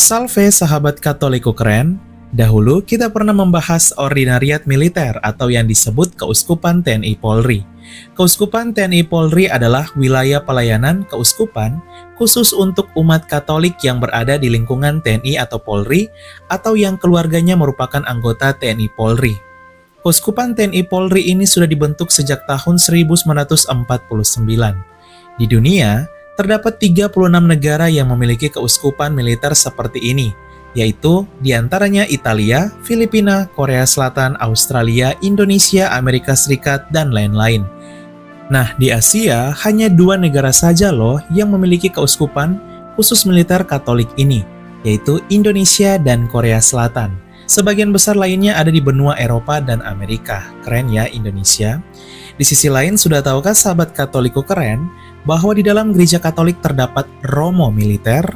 Salve sahabat Katoliku keren, dahulu kita pernah membahas ordinariat militer atau yang disebut Keuskupan TNI Polri. Keuskupan TNI Polri adalah wilayah pelayanan keuskupan khusus untuk umat Katolik yang berada di lingkungan TNI atau Polri atau yang keluarganya merupakan anggota TNI Polri. Keuskupan TNI Polri ini sudah dibentuk sejak tahun 1949. Di dunia, terdapat 36 negara yang memiliki keuskupan militer seperti ini, yaitu diantaranya Italia, Filipina, Korea Selatan, Australia, Indonesia, Amerika Serikat, dan lain-lain. Nah, di Asia hanya 2 negara saja loh yang memiliki keuskupan khusus militer Katolik ini, yaitu Indonesia dan Korea Selatan. Sebagian besar lainnya ada di benua Eropa dan Amerika. Keren ya Indonesia. Di sisi lain, sudah tahukah sahabat Katoliku keren, bahwa di dalam gereja Katolik terdapat Romo militer?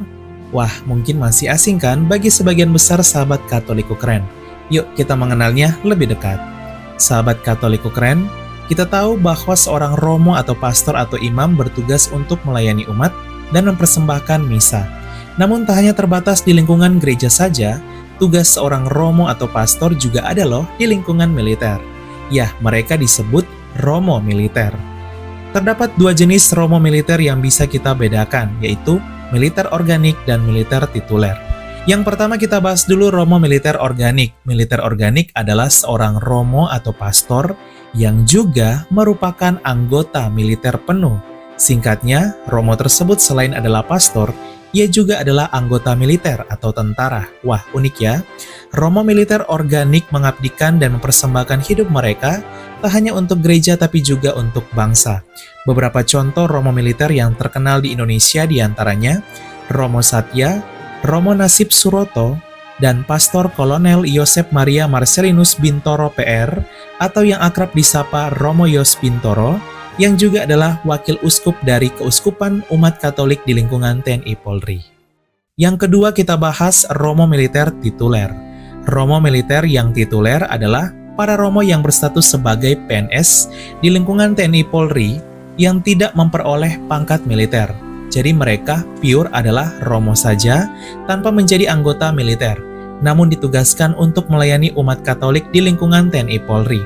Wah, mungkin masih asing kan bagi sebagian besar sahabat Katoliku keren. Yuk kita mengenalnya lebih dekat. Sahabat Katoliku keren, kita tahu bahwa seorang Romo atau pastor atau imam bertugas untuk melayani umat dan mempersembahkan misa. Namun tak hanya terbatas di lingkungan gereja saja, tugas seorang Romo atau pastor juga ada loh di lingkungan militer. Ya, mereka disebut Romo militer. Terdapat 2 jenis Romo militer yang bisa kita bedakan, yaitu militer organik dan militer tituler. Yang pertama kita bahas dulu Romo militer organik. Militer organik adalah seorang Romo atau pastor yang juga merupakan anggota militer penuh. Singkatnya, Romo tersebut selain adalah pastor, ia juga adalah anggota militer atau tentara. Wah, unik ya. Romo militer organik mengabdikan dan mempersembahkan hidup mereka tak hanya untuk gereja tapi juga untuk bangsa. Beberapa contoh Romo militer yang terkenal di Indonesia diantaranya Romo Satya, Romo Nasib Suroto, dan Pastor Kolonel Yosep Maria Marcelinus Bintoro PR atau yang akrab disapa Romo Yos Bintoro, yang juga adalah wakil uskup dari Keuskupan Umat Katolik di lingkungan TNI Polri. Yang kedua kita bahas Romo militer tituler. Romo militer yang tituler adalah para Romo yang berstatus sebagai PNS di lingkungan TNI Polri yang tidak memperoleh pangkat militer. Jadi mereka pure adalah Romo saja tanpa menjadi anggota militer, namun ditugaskan untuk melayani umat Katolik di lingkungan TNI Polri.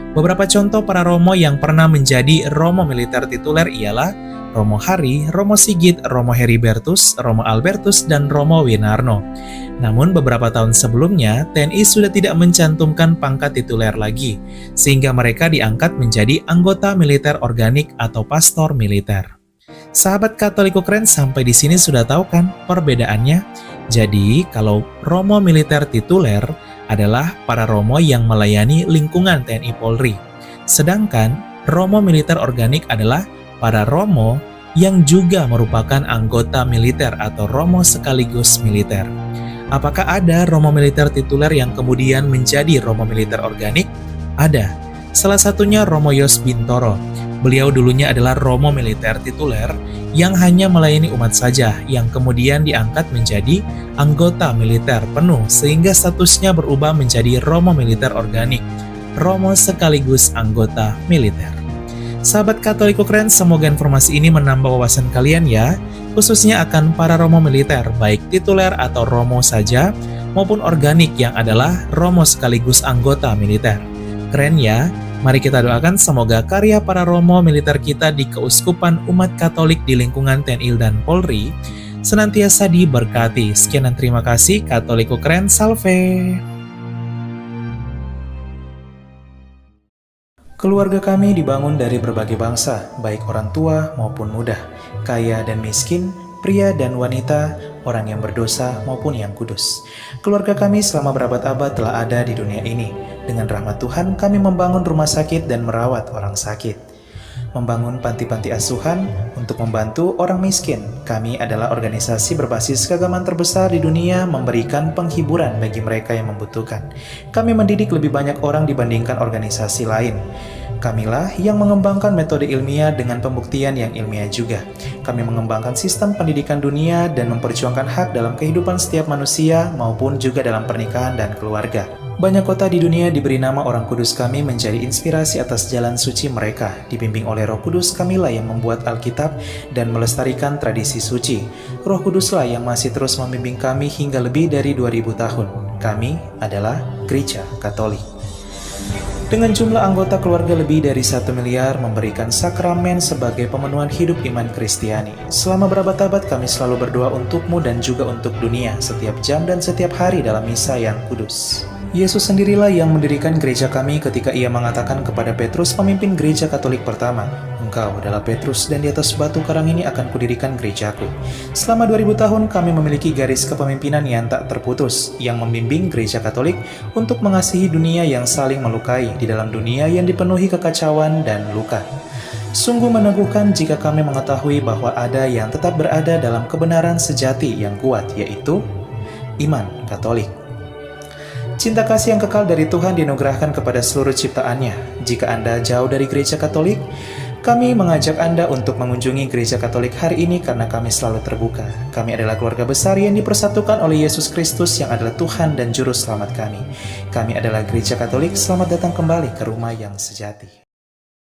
Beberapa contoh para Romo yang pernah menjadi Romo militer tituler ialah Romo Hari, Romo Sigit, Romo Heribertus, Romo Albertus, dan Romo Winarno. Namun beberapa tahun sebelumnya, TNI sudah tidak mencantumkan pangkat tituler lagi, sehingga mereka diangkat menjadi anggota militer organik atau pastor militer. Sahabat Katoliku keren, sampai di sini sudah tahu kan perbedaannya? Jadi, kalau Romo militer tituler adalah para Romo yang melayani lingkungan TNI Polri. Sedangkan Romo militer organik adalah para Romo yang juga merupakan anggota militer atau Romo sekaligus militer. Apakah ada Romo militer tituler yang kemudian menjadi Romo militer organik? Ada. Salah satunya Romo Yos Bintoro. Beliau dulunya adalah Romo militer tituler yang hanya melayani umat saja, yang kemudian diangkat menjadi anggota militer penuh sehingga statusnya berubah menjadi Romo militer organik, Romo sekaligus anggota militer. Sahabat Katoliku keren, semoga informasi ini menambah wawasan kalian ya, khususnya akan para Romo militer, baik tituler atau Romo saja, maupun organik yang adalah Romo sekaligus anggota militer. Keren ya? Mari kita doakan semoga karya para Romo militer kita di Keuskupan Umat Katolik di lingkungan TNI dan Polri senantiasa diberkati. Sekian dan terima kasih, Katoliku keren, salve! Keluarga kami dibangun dari berbagai bangsa, baik orang tua maupun muda, kaya dan miskin, pria dan wanita, orang yang berdosa maupun yang kudus. Keluarga kami selama berabad-abad telah ada di dunia ini. Dengan rahmat Tuhan, kami membangun rumah sakit dan merawat orang sakit. Membangun panti-panti asuhan untuk membantu orang miskin. Kami adalah organisasi berbasis keagamaan terbesar di dunia, memberikan penghiburan bagi mereka yang membutuhkan. Kami mendidik lebih banyak orang dibandingkan organisasi lain. Kamilah yang mengembangkan metode ilmiah dengan pembuktian yang ilmiah juga. Kami mengembangkan sistem pendidikan dunia dan memperjuangkan hak dalam kehidupan setiap manusia maupun juga dalam pernikahan dan keluarga. Banyak kota di dunia diberi nama orang kudus. Kami menjadi inspirasi atas jalan suci mereka. Dibimbing oleh Roh Kudus, kamilah yang membuat Alkitab dan melestarikan tradisi suci. Roh Kuduslah yang masih terus membimbing kami hingga lebih dari 2000 tahun. Kami adalah Gereja Katolik. Dengan jumlah anggota keluarga lebih dari 1 miliar, memberikan sakramen sebagai pemenuhan hidup iman Kristiani. Selama berabad-abad kami selalu berdoa untukmu dan juga untuk dunia, setiap jam dan setiap hari dalam misa yang kudus. Yesus sendirilah yang mendirikan gereja kami ketika ia mengatakan kepada Petrus, pemimpin gereja Katolik pertama, "Engkau adalah Petrus dan di atas batu karang ini akan kudirikan gerejaku." Selama 2000 tahun kami memiliki garis kepemimpinan yang tak terputus, yang membimbing gereja Katolik untuk mengasihi dunia yang saling melukai di dalam dunia yang dipenuhi kekacauan dan luka. Sungguh meneguhkan jika kami mengetahui bahwa ada yang tetap berada dalam kebenaran sejati yang kuat, yaitu iman Katolik. Cinta kasih yang kekal dari Tuhan dianugerahkan kepada seluruh ciptaannya. Jika Anda jauh dari gereja Katolik, kami mengajak Anda untuk mengunjungi gereja Katolik hari ini karena kami selalu terbuka. Kami adalah keluarga besar yang dipersatukan oleh Yesus Kristus yang adalah Tuhan dan Juru Selamat kami. Kami adalah gereja Katolik, selamat datang kembali ke rumah yang sejati.